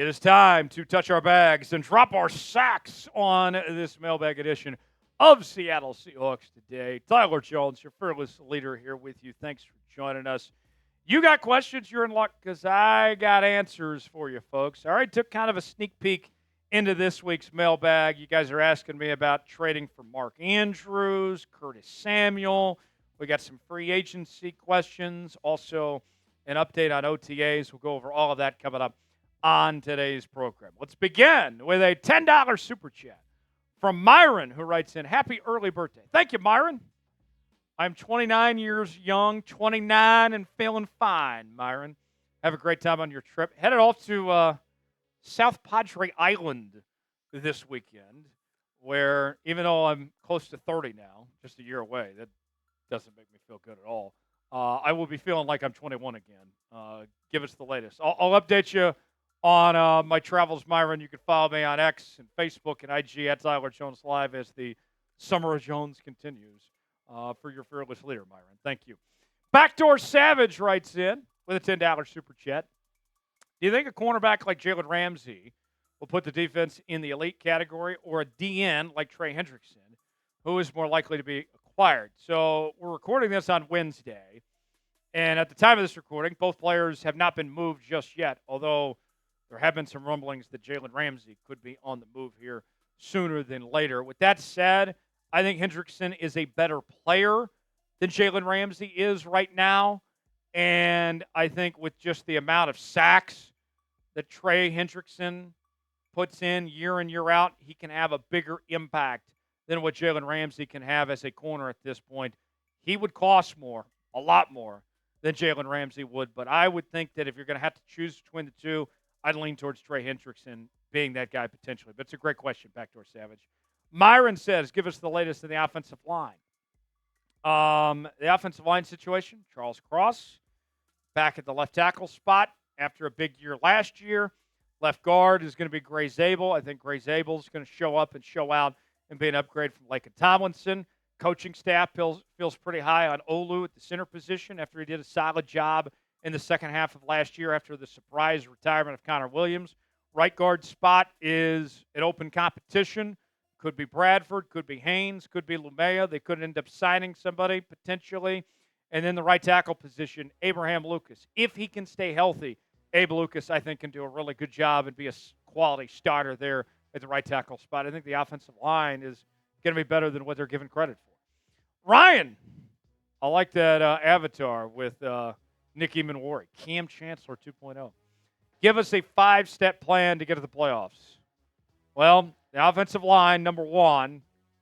It is time to touch our bags and drop our sacks on this mailbag edition of Seattle Seahawks Today. Tyler Jones, your fearless leader, here with you. Thanks for joining us. You got questions, you're in luck because I got answers for you, folks. All right, took kind of a sneak peek into this week's mailbag. You guys are asking me about trading for Mark Andrews, Curtis Samuel. We got some free agency questions, also an update on OTAs. We'll go over all of that coming up on today's program. Let's begin with a $10 super chat from Myron, who writes in, happy early birthday. Thank you, Myron. I'm 29 years young, 29 and feeling fine, Myron. Have a great time on your trip. Headed off to South Padre Island this weekend, where even though I'm close to 30 now, just a year away, that doesn't make me feel good at all. I will be feeling like I'm 21 again. Give us the latest. I'll update you on my travels, Myron. You can follow me on X and Facebook and IG at Tyler Jones Live as the Summer of Jones continues for your fearless leader, Myron. Thank you. Backdoor Savage writes in with a $10 super chat. Do you think a cornerback like Jaylen Ramsay will put the defense in the elite category, or a DN like Trey Hendrickson, who is more likely to be acquired? So we're recording this on Wednesday, and at the time of this recording, both players have not been moved just yet, although there have been some rumblings that Jaylen Ramsay could be on the move here sooner than later. With that said, I think Hendrickson is a better player than Jaylen Ramsay is right now. And I think with just the amount of sacks that Trey Hendrickson puts in year out, he can have a bigger impact than what Jaylen Ramsay can have as a corner at this point. He would cost more, a lot more, than Jaylen Ramsay would. But I would think that if you're going to have to choose between the two, I'd lean towards Trey Hendrickson being that guy potentially. But it's a great question, Backdoor Savage. Myron says, give us the latest in the offensive line. The offensive line situation, Charles Cross back at the left tackle spot after a big year last year. Left guard is going to be Gray Zabel. I think Gray Zabel is going to show up and show out and be an upgrade from Laken Tomlinson. Coaching staff feels pretty high on Olu at the center position after he did a solid job in the second half of last year after the surprise retirement of Connor Williams. Right guard spot is an open competition. Could be Bradford, could be Haynes, could be Lumea. They could end up signing somebody potentially. And then the right tackle position, Abraham Lucas. If he can stay healthy, Abe Lucas, I think, can do a really good job and be a quality starter there at the right tackle spot. I think the offensive line is going to be better than what they're given credit for. Ryan, I like that avatar with Nicky Manwari, Cam Chancellor 2.0. Give us a 5-step plan to get to the playoffs. Well, the offensive line, number one,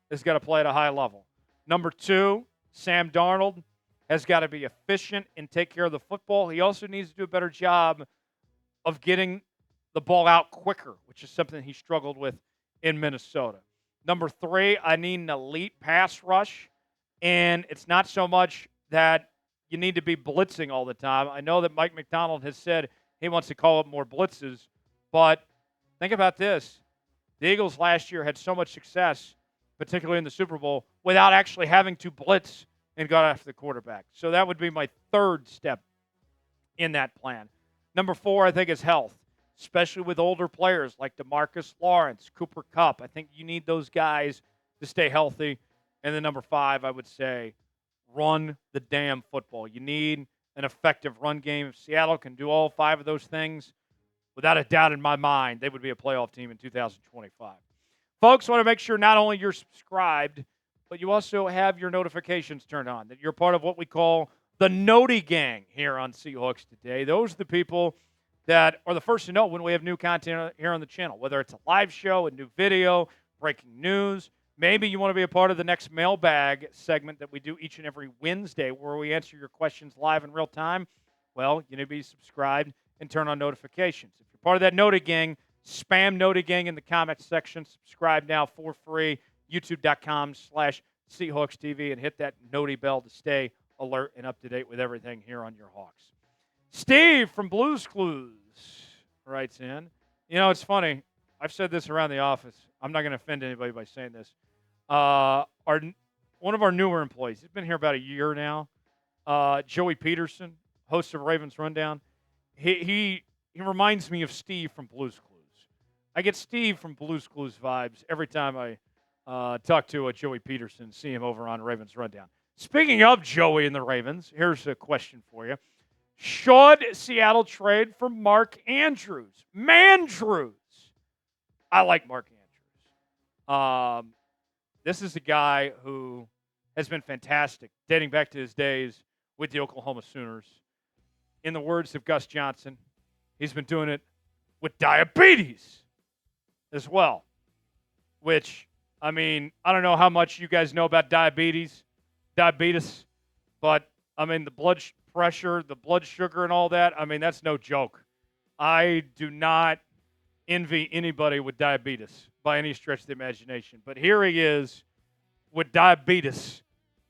has got to play at a high level. Number two, Sam Darnold has got to be efficient and take care of the football. He also needs to do a better job of getting the ball out quicker, which is something he struggled with in Minnesota. Number three, I need an elite pass rush, and it's not so much that you need to be blitzing all the time. I know that Mike McDonald has said he wants to call up more blitzes, but think about this. The Eagles last year had so much success, particularly in the Super Bowl, without actually having to blitz and go after the quarterback. So that would be my third step in that plan. Number four, I think, is health, especially with older players like DeMarcus Lawrence, Cooper Kupp. I think you need those guys to stay healthy. And then number five, I would say, run the damn football. You need an effective run game. If Seattle can do all five of those things, without a doubt in my mind, they would be a playoff team in 2025. Folks, want to make sure not only you're subscribed, but you also have your notifications turned on, that you're part of what we call the Noti Gang here on Seahawks Today. Those are the people that are the first to know when we have new content here on the channel, whether it's a live show, a new video, breaking news. Maybe you want to be a part of the next mailbag segment that we do each and every Wednesday where we answer your questions live in real time. Well, you need to be subscribed and turn on notifications. If you're part of that Noti Gang, spam Noti Gang in the comments section. Subscribe now for free, youtube.com/Seahawks TV, and hit that Noti bell to stay alert and up to date with everything here on your Hawks. Steve from Blues Clues writes in. You know, it's funny. I've said this around the office. I'm not going to offend anybody by saying this. One of our newer employees, he's been here about a year now, Joey Peterson, host of Ravens Rundown. He reminds me of Steve from Blues Clues. I get Steve from Blue's Clues vibes every time I talk to Joey Peterson, see him over on Ravens Rundown. Speaking of Joey and the Ravens, here's a question for you. Should Seattle trade for Mark Andrews? Mandrews. I like Mark Andrews. This is a guy who has been fantastic, dating back to his days with the Oklahoma Sooners. In the words of Gus Johnson, he's been doing it with diabetes as well, which, I mean, I don't know how much you guys know about diabetes, but, I mean, the blood pressure, the blood sugar and all that, I mean, that's no joke. I do not envy anybody with diabetes by any stretch of the imagination. But here he is with diabetes,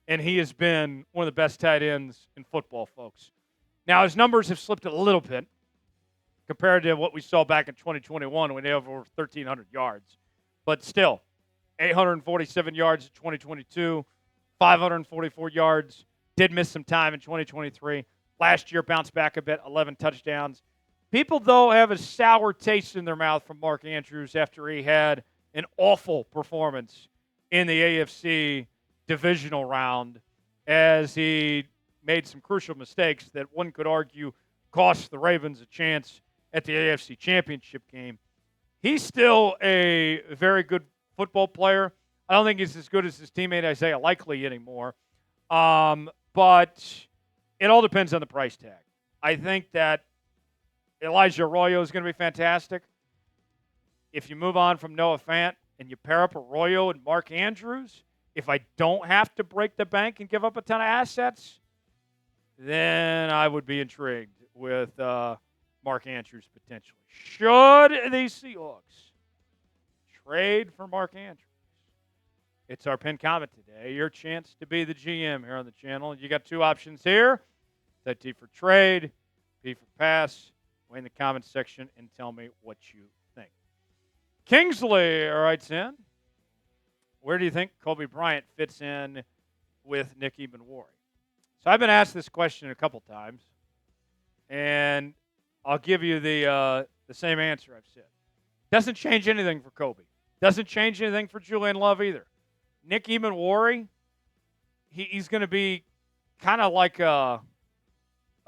and he has been one of the best tight ends in football, folks. Now, his numbers have slipped a little bit compared to what we saw back in 2021 when they had over 1,300 yards. But still, 847 yards in 2022, 544 yards. Did miss some time in 2023. Last year, bounced back a bit, 11 touchdowns. People, though, have a sour taste in their mouth from Mark Andrews after he had an awful performance in the AFC divisional round as he made some crucial mistakes that one could argue cost the Ravens a chance at the AFC Championship game. He's still a very good football player. I don't think he's as good as his teammate Isaiah Likely anymore. But it all depends on the price tag. I think that Elijah Arroyo is going to be fantastic. If you move on from Noah Fant and you pair up Arroyo and Mark Andrews, if I don't have to break the bank and give up a ton of assets, then I would be intrigued with Mark Andrews potentially. Should the Seahawks trade for Mark Andrews? It's our pinned comment today. Your chance to be the GM here on the channel. You got two options here. Set T for trade, P for pass. Weigh in the comments section and tell me what you think. Kingsley writes in, where do you think Kobe Bryant fits in with Nick Ebenwari? So I've been asked this question a couple times, and I'll give you the same answer I've said. Doesn't change anything for Kobe. Doesn't change anything for Julian Love either. Nick Ebenwari, he's going to be kind of like a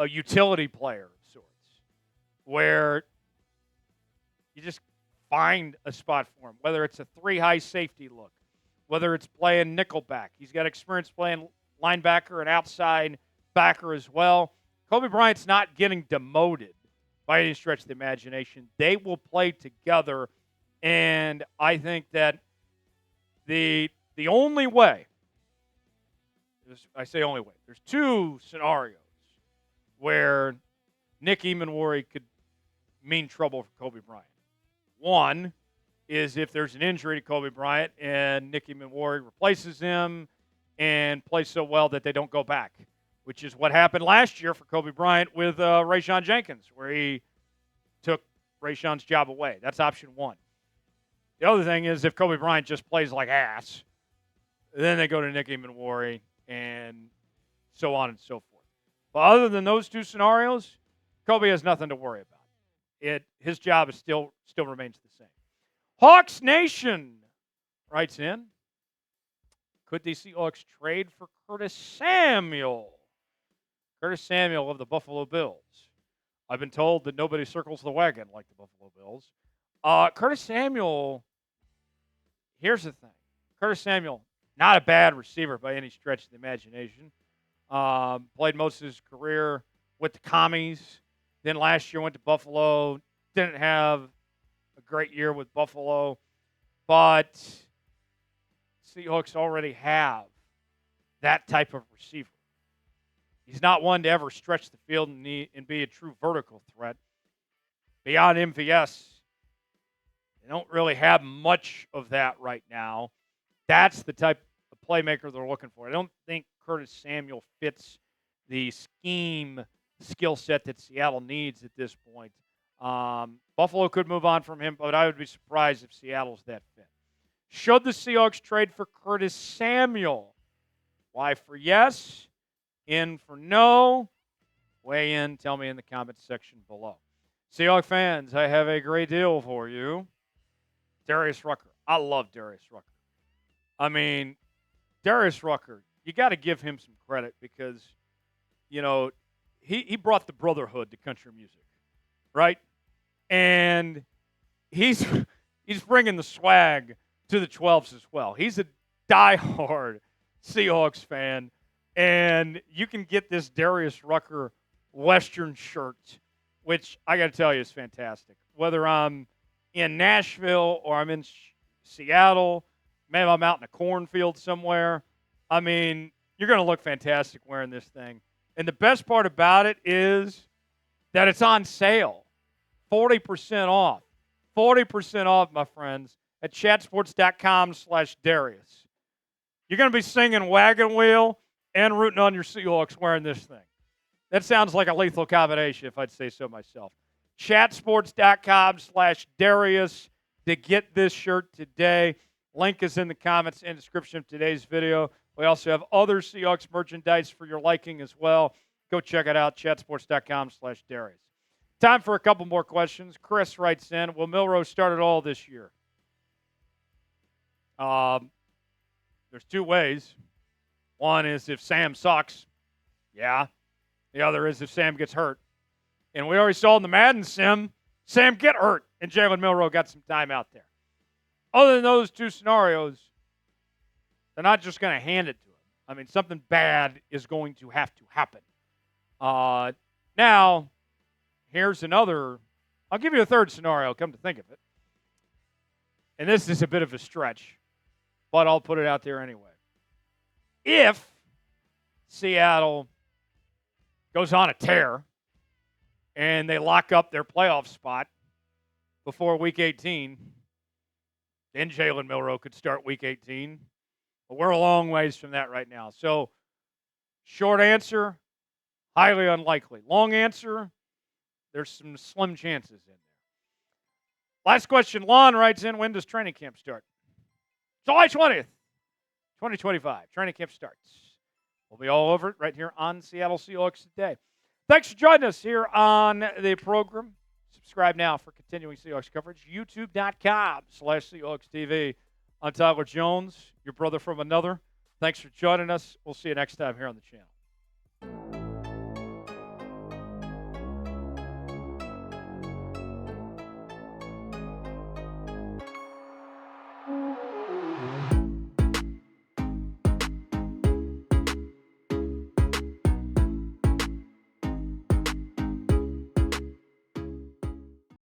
utility player of sorts, where you just find a spot for him, whether it's a three-high safety look, whether it's playing nickelback. He's got experience playing linebacker and outside backer as well. Kobe Bryant's not getting demoted by any stretch of the imagination. They will play together, and I think that the only way, I say only way, there's two scenarios where Nick Ebenwari could mean trouble for Kobe Bryant. One is if there's an injury to Kobe Bryant and Nick Ebenwari replaces him and plays so well that they don't go back, which is what happened last year for Kobe Bryant with Rayshawn Jenkins, where he took Rayshawn's job away. That's option one. The other thing is if Kobe Bryant just plays like ass, then they go to Nick Ebenwari and so on and so forth. But other than those two scenarios, Kobe has nothing to worry about. His job is still remains the same. Hawks Nation writes in, could the Seahawks trade for Curtis Samuel? Curtis Samuel of the Buffalo Bills. I've been told that nobody circles the wagon like the Buffalo Bills. Curtis Samuel, here's the thing. Curtis Samuel, not a bad receiver by any stretch of the imagination. Played most of his career with the Commies. Then last year went to Buffalo. Didn't have a great year with Buffalo. But Seahawks already have that type of receiver. He's not one to ever stretch the field and be a true vertical threat. Beyond MVS, they don't really have much of that right now. That's the type of playmaker they're looking for. I don't think Curtis Samuel fits the scheme skill set that Seattle needs at this point. Buffalo could move on from him, but I would be surprised if Seattle's that fit. Should the Seahawks trade for Curtis Samuel? Y for yes, in for no. Weigh in, tell me in the comments section below. Seahawks fans, I have a great deal for you. Darius Rucker. I love Darius Rucker. I mean, Darius Rucker, you got to give him some credit because, you know, he brought the brotherhood to country music, right? And he's he's bringing the swag to the 12s as well. He's a diehard Seahawks fan, and you can get this Darius Rucker Western shirt, which I got to tell you is fantastic. Whether I'm in Nashville or I'm in Seattle, maybe I'm out in a cornfield somewhere, I mean, you're going to look fantastic wearing this thing. And the best part about it is that it's on sale, 40% off. 40% off, my friends, at chatsports.com/Darius. You're going to be singing Wagon Wheel and rooting on your Seahawks wearing this thing. That sounds like a lethal combination, if I'd say so myself. Chatsports.com/Darius to get this shirt today. Link is in the comments and description of today's video. We also have other Seahawks merchandise for your liking as well. Go check it out, chatsports.com/Darius. Time for a couple more questions. Chris writes in, will Milroe start it all this year? There's two ways. One is if Sam sucks. Yeah. The other is if Sam gets hurt. And we already saw in the Madden sim, Sam get hurt, and Jaylen Milroe got some time out there. Other than those two scenarios, they're not just going to hand it to him. I mean, something bad is going to have to happen. Now, here's another. I'll give you a third scenario, come to think of it. And this is a bit of a stretch, but I'll put it out there anyway. If Seattle goes on a tear and they lock up their playoff spot before Week 18, then Jaylen Milroe could start Week 18. But we're a long ways from that right now. So, short answer, highly unlikely. Long answer, there's some slim chances in there. Last question, Lon writes in, when does training camp start? July 20th, 2025. Training camp starts. We'll be all over it right here on Seattle Seahawks Today. Thanks for joining us here on the program. Subscribe now for continuing Seahawks coverage. YouTube.com/Seahawks TV. I'm Tyler Jones, your brother from another. Thanks for joining us. We'll see you next time here on the channel.